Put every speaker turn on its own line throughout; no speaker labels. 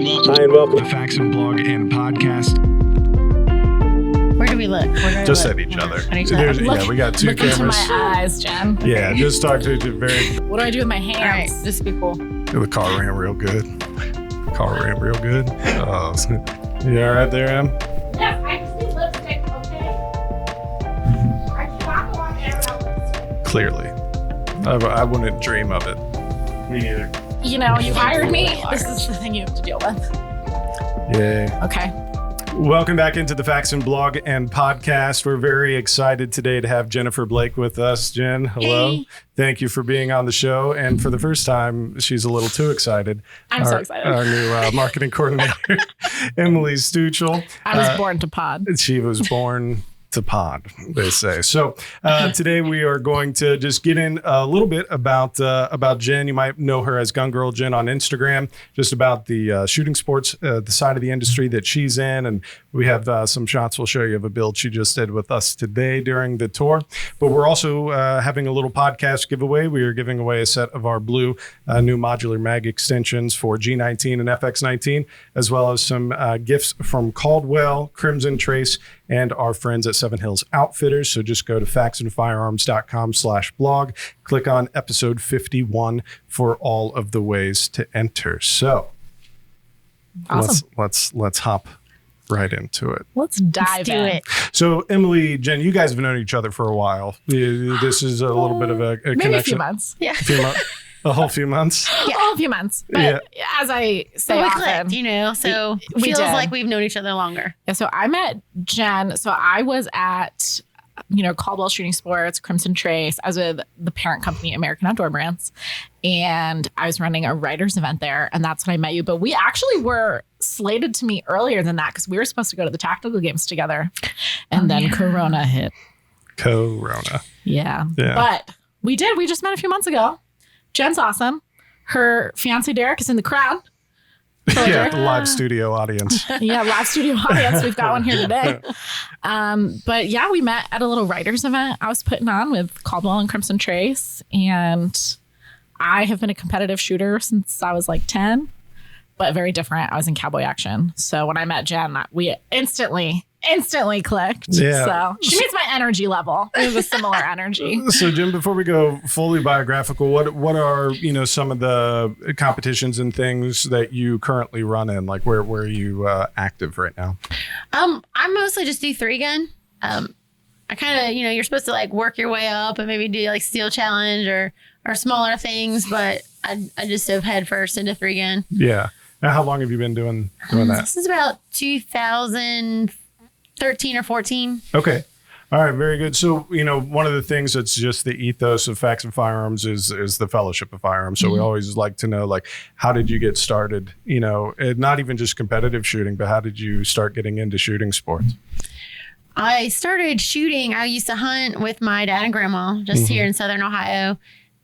Hi and welcome to Faxon blog and podcast.
Where do we look?
Just at each other.
Look,
we got two
look
cameras.
Look into my eyes, Jen.
Yeah, just talk to very.
What do I do with my hands?
All right, this would be cool.
The car ran real good. Oh, you all right there, Em?
Yes, I just need lipstick, okay? I cannot go on air without lipstick.
Clearly. I wouldn't dream of it. Me neither.
You know, you hired me. This is the thing you have to deal with.
Yay.
Okay.
Welcome back into the Faxon blog and podcast. We're very excited today to have Jennifer Blake with us. Jen, hello.
Hey.
Thank you for being on the show. And for the first time, she's a little too excited.
I'm so excited.
Our new marketing coordinator, Emily Stuchel.
I was born to pod.
She was born to pod, they say. So today we are going to just get in a little bit about Jen. You might know her as Gun Girl Jen on Instagram, just about the shooting sports, the side of the industry that she's in. And we have some shots we'll show you of a build she just did with us today during the tour. But we're also having a little podcast giveaway. We are giving away a set of our blue new modular mag extensions for G19 and FX19, as well as some gifts from Caldwell, Crimson Trace, and our friends at Seven Hills Outfitters. So just go to faxonfirearms.com/blog, click on episode 51 for all of the ways to enter. So
Awesome.
let's hop right into it.
Let's dive in.
So Emily, Jen, you guys have known each other for a while. This is a little bit of a connection.
Maybe a few months. Yeah.
A whole few months.
Yeah. A few months. But as I say
we
often,
clicked, so
we
feels
did.
like we've known each other longer.
Yeah, so I met Jen. So I was at, Caldwell Shooting Sports, Crimson Trace. I was with the parent company, American Outdoor Brands. And I was running a writers event there. And that's when I met you. But we actually were slated to meet earlier than that because we were supposed to go to the tactical games together. And then Corona hit.
Corona.
Yeah. But we did. We just met a few months ago. Jen's awesome. Her fiance Derek is in the crowd.
Yeah, the live studio audience.
Yeah, live studio audience. We've got one here today. But yeah, we met at a little writers event I was putting on with Caldwell and Crimson Trace. And I have been a competitive shooter since I was like 10, but very different. I was in cowboy action. So when I met Jen, we instantly clicked.
Yeah.
So she meets my energy level. We have a similar energy.
So Jim, before we go fully biographical, what are some of the competitions and things that you currently run in? Like where are you active right now?
I mostly just do 3-gun. I kind of, you're supposed to like work your way up and maybe do like steel challenge or smaller things, but I just dove head first into 3-gun.
Yeah. Now, how long have you been doing that?
This is about 2013 or 14.
Okay. All right. Very good. So, one of the things that's just the ethos of Faxon Firearms is the fellowship of firearms. So we always like to know, like, how did you get started? Not even just competitive shooting, but how did you start getting into shooting sports?
I started shooting. I used to hunt with my dad and grandma just here in Southern Ohio.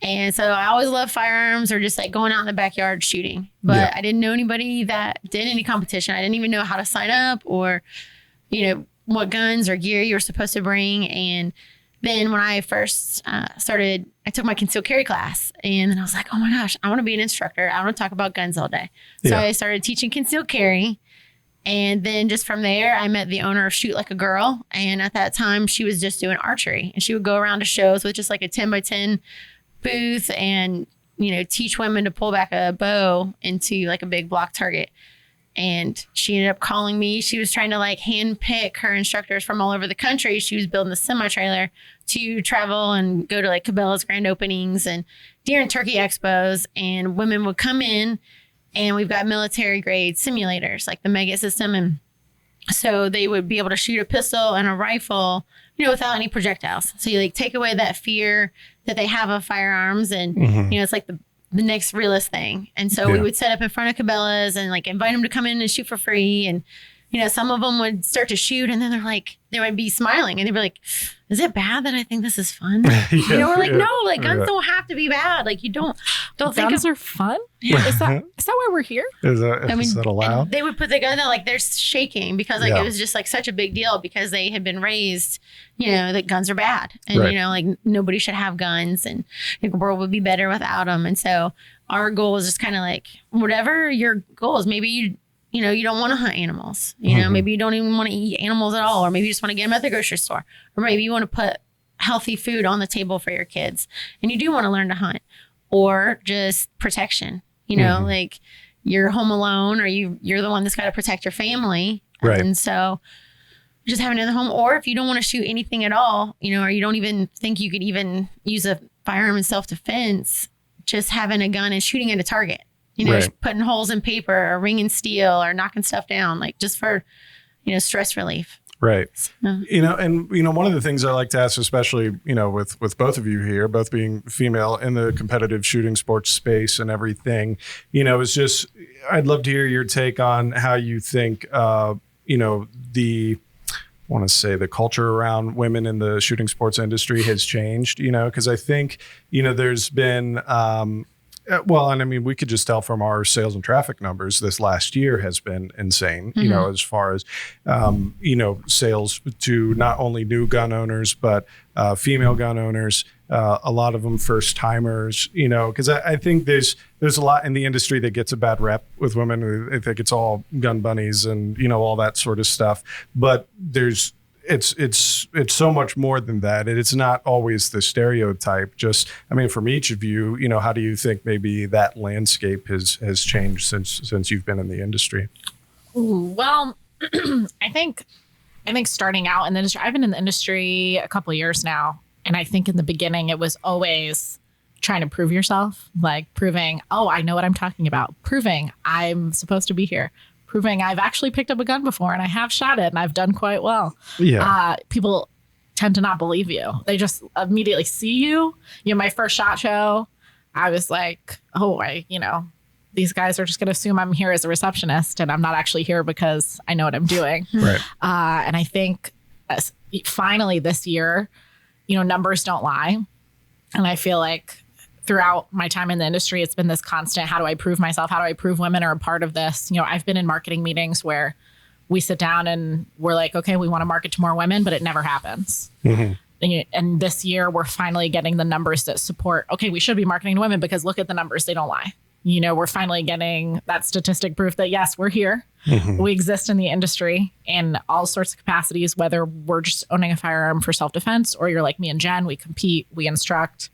And so I always loved firearms or just like going out in the backyard shooting. But I didn't know anybody that did any competition. I didn't even know how to sign up or, what guns or gear you were supposed to bring. And then when I first started, I took my concealed carry class. And then I was like, oh my gosh, I want to be an instructor. I want to talk about guns all day. So I started teaching concealed carry. And then just from there, I met the owner of Shoot Like a Girl. And at that time, she was just doing archery. And she would go around to shows with just like a 10x10 booth and, teach women to pull back a bow into like a big block target. And she ended up calling me. She was trying to like hand pick her instructors from all over the country. She was building a semi-trailer to travel and go to like Cabela's grand openings and deer and turkey expos. And women would come in and we've got military grade simulators like the Mega system. And so they would be able to shoot a pistol and a rifle, without any projectiles. So you like take away that fear that they have of firearms. And, it's like the next realest thing. And so we would set up in front of Cabela's and like invite them to come in and shoot for free. And, some of them would start to shoot and then they would be smiling and they'd be like, is it bad that I think this is fun? We're like, no, like guns don't have to be bad. Like you don't think
guns are fun. Yeah. Is that why we're here?
Is that allowed?
They would put the gun out like they're shaking because like it was just like such a big deal because they had been raised, that guns are bad and like nobody should have guns and the world would be better without them. And so our goal was just kind of like whatever your goal is, maybe you you don't want to hunt animals. Maybe you don't even want to eat animals at all, or maybe you just want to get them at the grocery store, or maybe you want to put healthy food on the table for your kids and you do want to learn to hunt, or just protection, like you're home alone, or you're the one that's got to protect your family.
Right.
And so just having it in the home, or if you don't want to shoot anything at all, or you don't even think you could even use a firearm in self-defense, just having a gun and shooting at a target.
Right.
Putting holes in paper or ringing steel or knocking stuff down, like just for, stress relief.
Right.
So.
And one of the things I like to ask, especially, with both of you here, both being female in the competitive shooting sports space and everything, is just, I'd love to hear your take on how you think, I want to say the culture around women in the shooting sports industry has changed, because I think, there's been, we could just tell from our sales and traffic numbers, this last year has been insane, as far as, sales to not only new gun owners, but female gun owners, a lot of them first timers, because I think there's a lot in the industry that gets a bad rep with women. I think it's all gun bunnies and, all that sort of stuff. But it's so much more than that. It's not always the stereotype. Just, from each of you, how do you think maybe that landscape has changed since you've been in the industry?
Ooh, well, I think starting out in the industry, I've been in the industry a couple of years now. And I think in the beginning, it was always trying to prove yourself, like proving, oh, I know what I'm talking about, proving I'm supposed to be here, proving I've actually picked up a gun before and I have shot it and I've done quite well.
Yeah.
People tend to not believe you. They just immediately see you. My first SHOT Show, I was like, oh, these guys are just going to assume I'm here as a receptionist and I'm not actually here because I know what I'm doing.
Right.
And I think finally this year, numbers don't lie. And I feel like throughout my time in the industry, it's been this constant, how do I prove myself? How do I prove women are a part of this? I've been in marketing meetings where we sit down and we're like, okay, we want to market to more women, but it never happens. Mm-hmm. And this year we're finally getting the numbers that support, okay, we should be marketing to women because look at the numbers, they don't lie. We're finally getting that statistic proof that yes, we're here. Mm-hmm. We exist in the industry in all sorts of capacities, whether we're just owning a firearm for self-defense or you're like me and Jen, we compete, we instruct.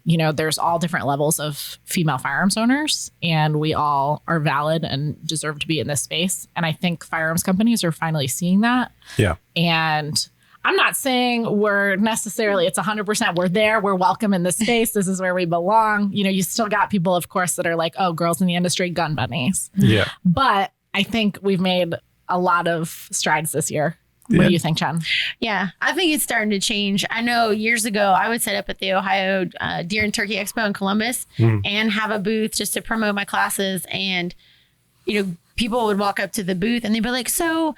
There's all different levels of female firearms owners, and we all are valid and deserve to be in this space. And I think firearms companies are finally seeing that.
Yeah.
And I'm not saying it's 100%. We're there. We're welcome in this space. This is where we belong. You still got people, of course, that are like, oh, girls in the industry, gun bunnies.
Yeah.
But I think we've made a lot of strides this year. What do you think, Jen?
Yeah, I think it's starting to change. I know years ago, I would set up at the Ohio Deer and Turkey Expo in Columbus and have a booth just to promote my classes. And, people would walk up to the booth and they'd be like, so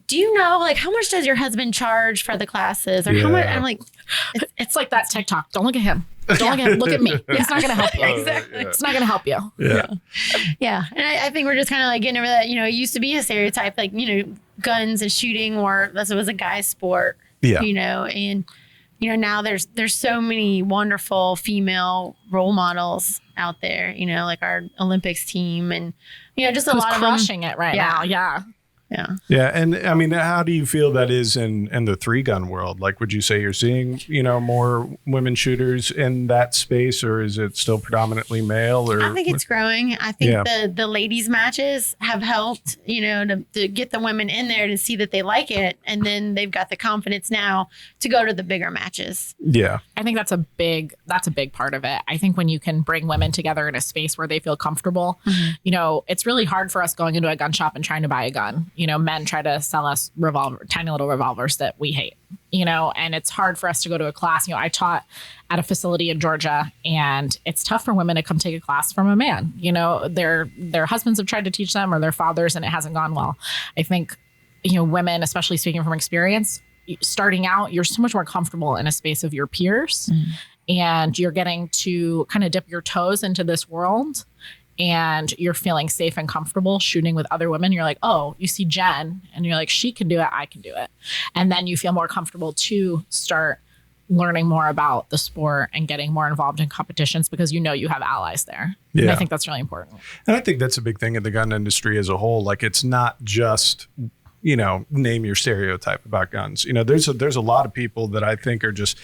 do you know, like, how much does your husband charge for the classes? Or how much? I'm like,
it's like that TikTok. Don't look at him. Don't look at me. It's not going to help you.
Exactly.
It's not going to help you.
Yeah. And I think we're just kind of like getting over that. It used to be a stereotype, like, guns and shooting it was a guy's sport.
Yeah.
And now there's so many wonderful female role models out there. Like our Olympics team, and just a lot of them
crushing it right now. Yeah.
Yeah. And how do you feel that is in the 3-gun world? Like, would you say you're seeing, more women shooters in that space, or is it still predominantly male? Or
I think it's growing. I think the ladies matches have helped, to get the women in there to see that they like it. And then they've got the confidence now to go to the bigger matches.
Yeah.
I think that's a big part of it. I think when you can bring women together in a space where they feel comfortable, it's really hard for us going into a gun shop and trying to buy a gun. Men try to sell us tiny little revolvers that we hate, and it's hard for us to go to a class. I taught at a facility in Georgia, and it's tough for women to come take a class from a man. Their husbands have tried to teach them, or their fathers, and it hasn't gone well. I think, women, especially speaking from experience, starting out, you're so much more comfortable in a space of your peers, and you're getting to kind of dip your toes into this world. And you're feeling safe and comfortable shooting with other women. You're like, oh, you see Jen, and you're like, she can do it, I can do it. And then you feel more comfortable to start learning more about the sport and getting more involved in competitions because you have allies there.
Yeah.
And I think that's really important.
And I think that's a big thing in the gun industry as a whole. Like, it's not just, name your stereotype about guns. There's a lot of people that I think they just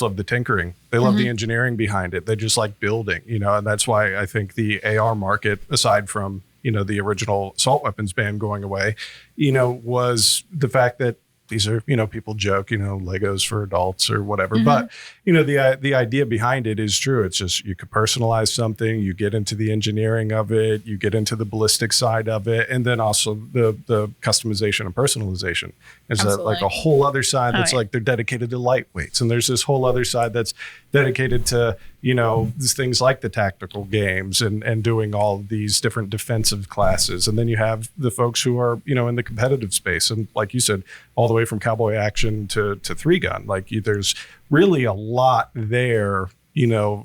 love the tinkering. They love the engineering behind it. They just like building, and that's why I think the AR market, aside from, the original assault weapons ban going away, was the fact that these are, people joke, Legos for adults or whatever. But, the idea behind it is true. It's just, you could personalize something, you get into the engineering of it, you get into the ballistic side of it, and then also the customization and personalization. There's like a whole other side that's like they're dedicated to lightweights. And there's this whole other side that's dedicated to, these things like the tactical games and doing all of these different defensive classes. And then you have the folks who are, in the competitive space. And like you said, all the way from cowboy action to 3-gun, like there's really a lot there,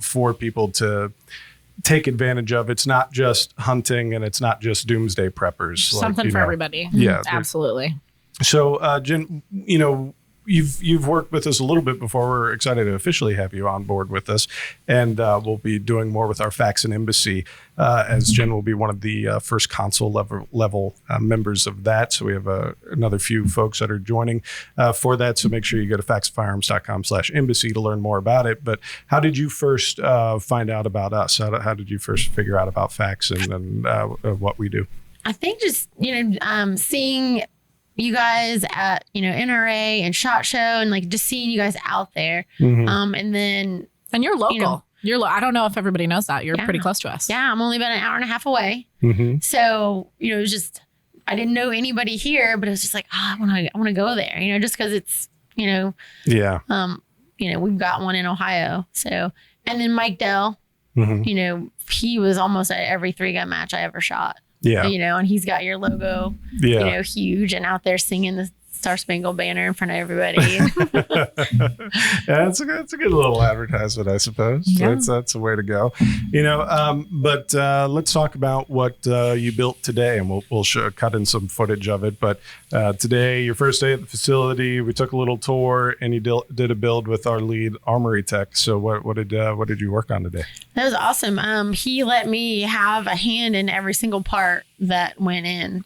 for people to take advantage of. It's not just hunting and it's not just doomsday preppers.
Something for everybody.
Yeah.
Absolutely.
So, Jen, you've worked with us a little bit before. We're excited to officially have you on board with us, and we'll be doing more with our Faxon embassy, as Jen will be one of the first consul level members of that. So we have another few folks that are joining for that. So make sure you go to faxonfirearms.com/embassy to learn more about it. But how did you first find out about us? How did you first figure out about Faxon and what we do?
I think just, seeing you guys at, NRA and SHOT Show and like just seeing you guys out there. And then.
And you're local. I don't know if everybody knows that. You're pretty close to us.
Yeah. I'm only about an hour and a half away. So, it was just, I didn't know anybody here, but it was just like, I want to go there, just cause it's,
yeah.
We've got one in Ohio. So, and then Mike Dell, he was almost at every 3-gun match I ever shot.
Yeah.
And he's got your logo, huge and out there singing the Star Spangled Banner in front of everybody.
Yeah, it's a good little advertisement, I suppose. Yeah. That's a way to go. But let's talk about what you built today, and we'll cut in some footage of it. But today, your first day at the facility, we took a little tour, and you did a build with our lead armory tech. So what did you work on today?
That was awesome. He let me have a hand in every single part that went in,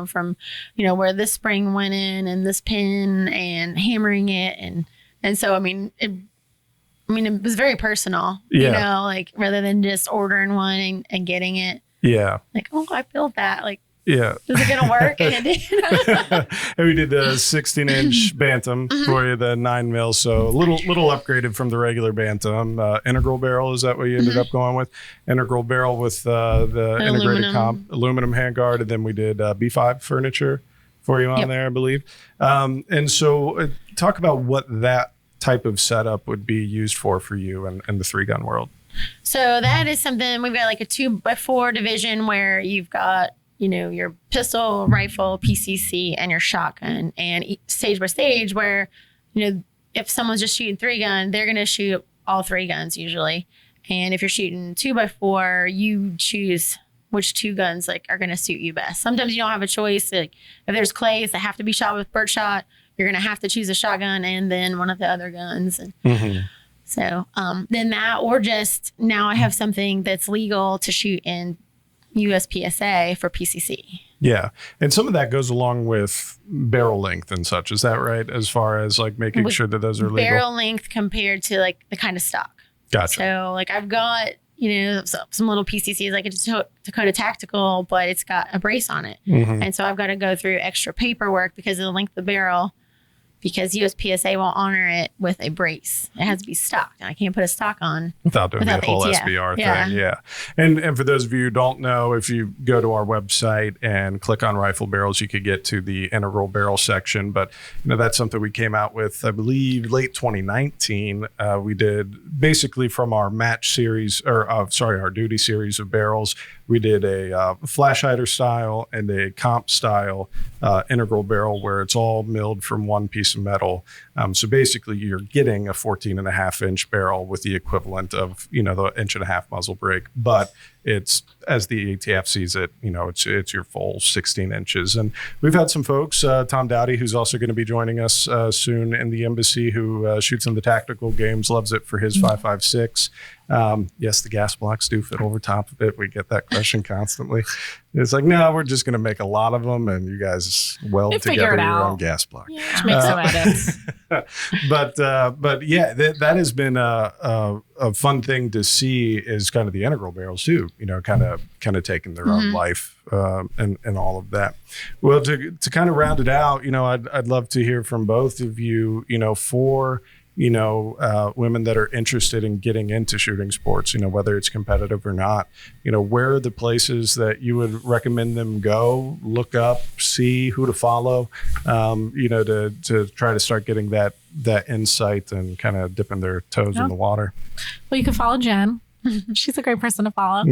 from, where this spring went in and this pin and hammering it. And so, it was very personal, like rather than just ordering one and getting it. Yeah. Like, oh, I built that. Like, yeah. Is it going to work? And it did.
And we did the 16-inch Bantam for you, the 9mm. So a little upgraded from the regular Bantam. Integral barrel, is that what you ended up going with? Integral barrel with the integrated aluminum handguard. And then we did B5 furniture for you on there, I believe. And so talk about what that type of setup would be used for you in the 3-gun world.
So that is something, we've got like a 2x4 division where you've got your pistol, rifle, PCC, and your shotgun, and stage by stage where, if someone's just shooting 3-gun, they're going to shoot all 3 guns usually. And if you're shooting 2x4, you choose which 2 guns are going to suit you best. Sometimes you don't have a choice. Like if there's clays that have to be shot with birdshot, you're going to have to choose a shotgun and then one of the other guns. And so then that, or just now I have something that's legal to shoot in USPSA for PCC.
Yeah. And some of that goes along with barrel length and such. Is that right? As far as making sure that those are legal?
Barrel length compared to the kind of stock.
Gotcha.
So I've got, some little PCCs like it's Dakota Tactical, but it's got a brace on it. And so I've got to go through extra paperwork because of the length of the barrel, because USPSA won't honor it with a brace. It has to be stocked. And I can't put a stock on
without doing the whole ATF. SBR thing. Yeah. And for those of you who don't know, if you go to our website and click on rifle barrels, you could get to the integral barrel section. But that's something we came out with, I believe, late 2019. We did basically from our match series, our duty series of barrels. We did a flash hider style and a comp style integral barrel where it's all milled from one piece of metal. So basically you're getting a 14.5-inch barrel with the equivalent of, the 1.5-inch muzzle brake, but it's, as the ATF sees it, it's your full 16 inches. And we've had some folks, Tom Dowdy, who's also going to be joining us soon in the embassy, who shoots in the tactical games, loves it for his 5.56. Yes, the gas blocks do fit over top of it. We get that question constantly. It's like, no, we're just going to make a lot of them, and you guys weld together your own gas block.
Yeah, make some edits.
But yeah, that has been a fun thing to see, is kind of the integral barrels too. Kind of taking their own life and all of that. Well, to kind of round it out, I'd love to hear from both of you. For women that are interested in getting into shooting sports, whether it's competitive or not, where are the places that you would recommend them go, look up, see who to follow, to try to start getting that insight and kind of dipping their toes in the water?
Well, you can follow Jen. She's a great person to follow.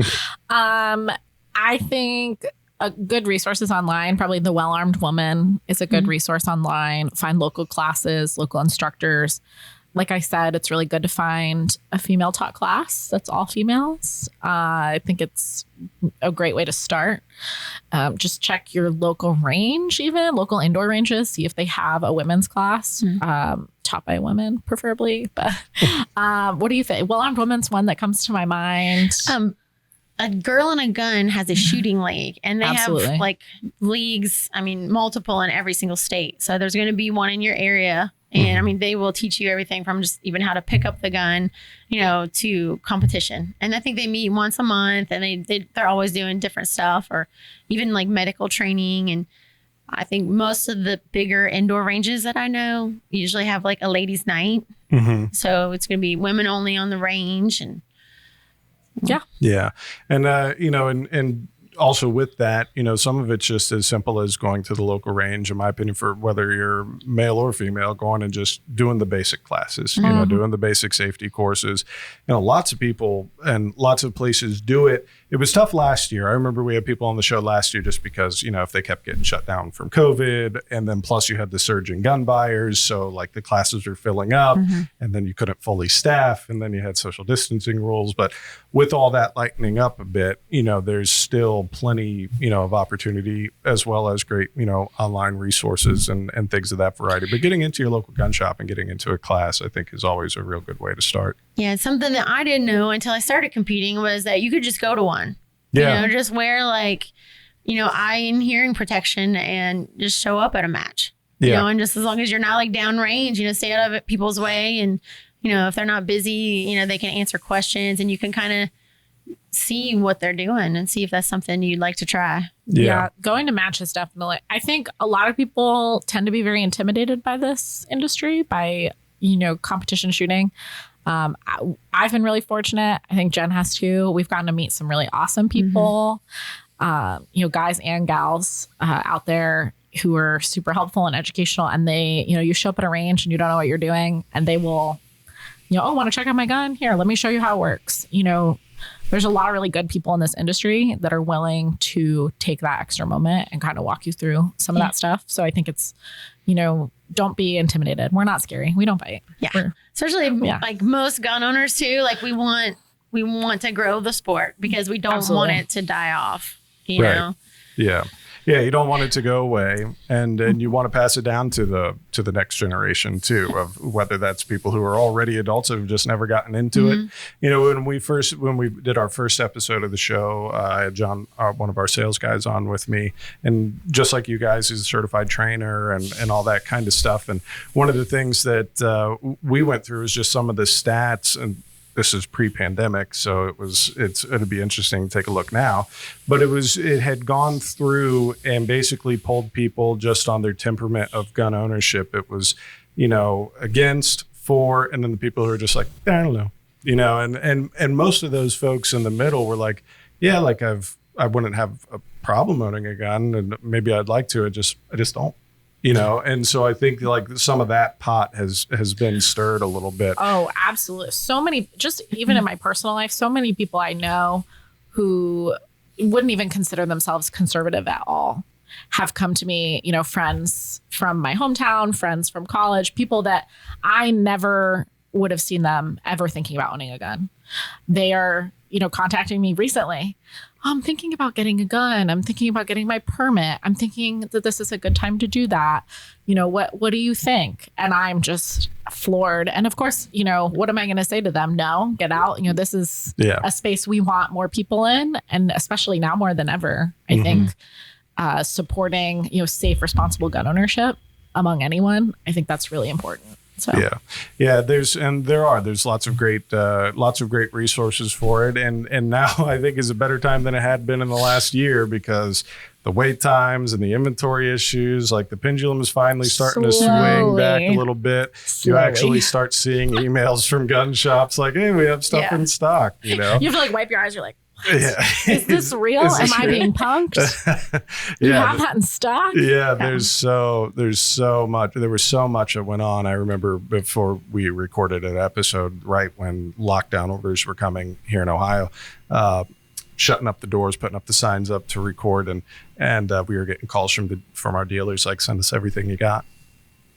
I think a good resource is online. Probably The Well-Armed Woman is a good resource online. Find local classes, local instructors. Like I said, it's really good to find a female taught class that's all females. I think it's a great way to start. Just check your local range, even local indoor ranges. See if they have a women's class taught by women, preferably. But what do you think? Well-Armed Woman's one that comes to my mind.
A Girl and a Gun has a shooting league, and they
Absolutely.
have like leagues, multiple in every single state. So there's going to be one in your area. And they will teach you everything from just even how to pick up the gun, to competition. And I think they meet once a month, and they're always doing different stuff, or even like medical training. And I think most of the bigger indoor ranges that I know usually have like a ladies' night. So it's going to be women only on the range. And
yeah. And, and also with that, some of it's just as simple as going to the local range, in my opinion, for whether you're male or female, going and just doing the basic classes, doing the basic safety courses. Lots of people and lots of places do it. It was tough last year. I remember we had people on the show last year just because, if they kept getting shut down from COVID, and then plus you had the surge in gun buyers. So like the classes were filling up, and then you couldn't fully staff, and then you had social distancing rules. But with all that lightening up a bit, there's still plenty, of opportunity, as well as great, online resources and things of that variety. But getting into your local gun shop and getting into a class, I think, is always a real good way to start.
Yeah, something that I didn't know until I started competing was that you could just go to one.
Yeah.
Just wear eye and hearing protection and just show up at a match. And just as long as you're not like downrange, stay out of people's way. And, if they're not busy, they can answer questions, and you can kind of see what they're doing and see if that's something you'd like to try.
Yeah. Going to matches, definitely. I think a lot of people tend to be very intimidated by this industry, by, competition shooting. I've been really fortunate. I think Jen has too. We've gotten to meet some really awesome people, guys and gals out there who are super helpful and educational. And they, you show up at a range and you don't know what you're doing, and they will, want to check out my gun? Here, let me show you how it works. There's a lot of really good people in this industry that are willing to take that extra moment and kind of walk you through some of that stuff. So I think it's, don't be intimidated. We're not scary. We don't bite.
Yeah. Especially like most gun owners too. Like we want to grow the sport because we don't want it to die off, you know?
Yeah. Yeah, you don't want it to go away, and you want to pass it down to the next generation too, of whether that's people who are already adults who have just never gotten into it. When we did our first episode of the show, I had John, one of our sales guys, on with me, and just like you guys, he's a certified trainer and all that kind of stuff. And one of the things that we went through is just some of the stats, and this is pre-pandemic, so it'd be interesting to take a look now. But it had gone through and basically polled people just on their temperament of gun ownership. It was, against, for, and then the people who are just like, I don't know, and most of those folks in the middle were like, yeah, like I wouldn't have a problem owning a gun, and maybe I'd like to, I just don't. And so I think like some of that pot has been stirred a little bit.
Oh, absolutely. So many, just even in my personal life, so many people I know who wouldn't even consider themselves conservative at all have come to me, friends from my hometown, friends from college, people that I never would have seen them ever thinking about owning a gun. They are contacting me recently. I'm thinking about getting a gun. I'm thinking about getting my permit. I'm thinking that this is a good time to do that. What do you think? And I'm just floored. And of course, what am I going to say to them? No, get out. This is a space we want more people in. And especially now more than ever, I think supporting, safe, responsible gun ownership among anyone. I think that's really important. So.
There's lots of great resources for it, and now I think is a better time than it had been in the last year, because the wait times and the inventory issues, like the pendulum is finally starting to swing back a little bit. You actually start seeing emails from gun shops like, "Hey, we have stuff in stock." You have
to wipe your eyes. You're like, is this real? Am I being punked? You have that in stock?
There's so much. There was so much that went on. I remember before we recorded an episode, right when lockdown orders were coming here in Ohio, shutting up the doors, putting up the signs up to record, and we were getting calls from our dealers like, "Send us everything you got."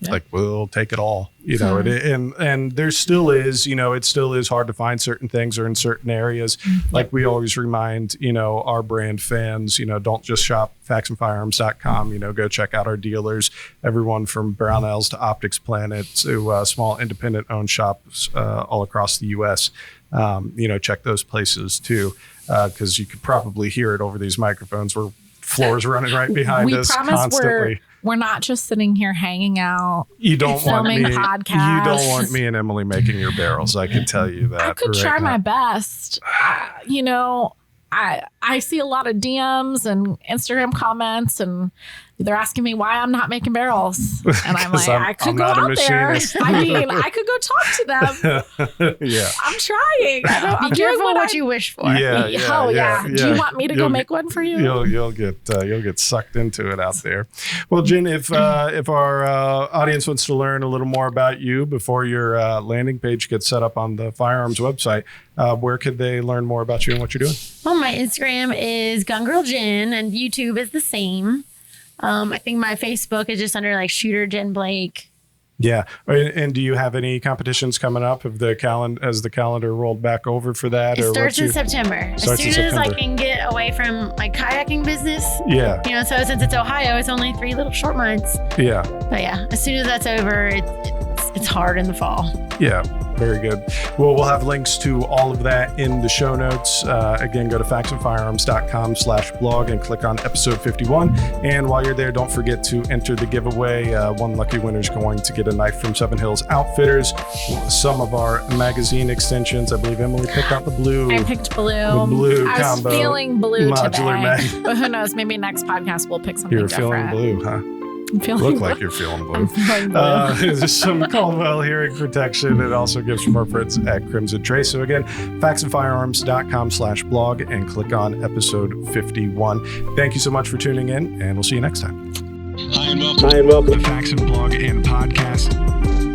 Like, we'll take it all, and there still is, it still is hard to find certain things or in certain areas. Like we always remind, our brand fans, don't just shop faxonfirearms.com, go check out our dealers, everyone from Brownells to Optics Planet to small independent owned shops all across the US. Check those places too, because you could probably hear it over these microphones. We're floors running right behind us constantly.
We're not just sitting here hanging out.
You don't want me.
Podcasts.
You don't want me and Emily making your barrels. I can tell you that.
I could try my best. I see a lot of DMs and Instagram comments, and they're asking me why I'm not making barrels. And I'm like, I could go out there. I could go talk to them. I'm trying.
Be careful what you wish for.
Do you want me to go make one for you?
You'll get sucked into it out there. Well, Jen, if our audience wants to learn a little more about you before your landing page gets set up on the Firearms website, where could they learn more about you and what you're doing?
Well, my Instagram is Gun Girl Jen, and YouTube is the same. I think my Facebook is just under like Shooter Jen Blake.
Yeah. And do you have any competitions coming up? Has the calendar rolled back over for that?
It starts in September. As soon as I can get away from like kayaking business.
Yeah.
So since it's Ohio, it's only 3 little short months.
Yeah.
But as soon as that's over, it's hard in the fall.
Yeah. Very good. Well, we'll have links to all of that in the show notes. Again, go to faxonfirearms.com/blog and click on episode 51. And while you're there, don't forget to enter the giveaway. One lucky winner is going to get a knife from Seven Hills Outfitters. Some of our magazine extensions. I believe Emily picked out the blue.
I picked blue.
The blue
I
combo.
was feeling blue
modular
today. But who knows? Maybe next podcast we'll pick something different.
You're feeling blue, huh?
Look
like you're feeling blue.
I'm feeling blue.
There's some Caldwell hearing protection. It also gives from our friends at Crimson Trace. So again, faxonfirearms.com/blog and click on episode 51. Thank you so much for tuning in, and we'll see you next time.
Hi and welcome to the Faxon blog and podcast.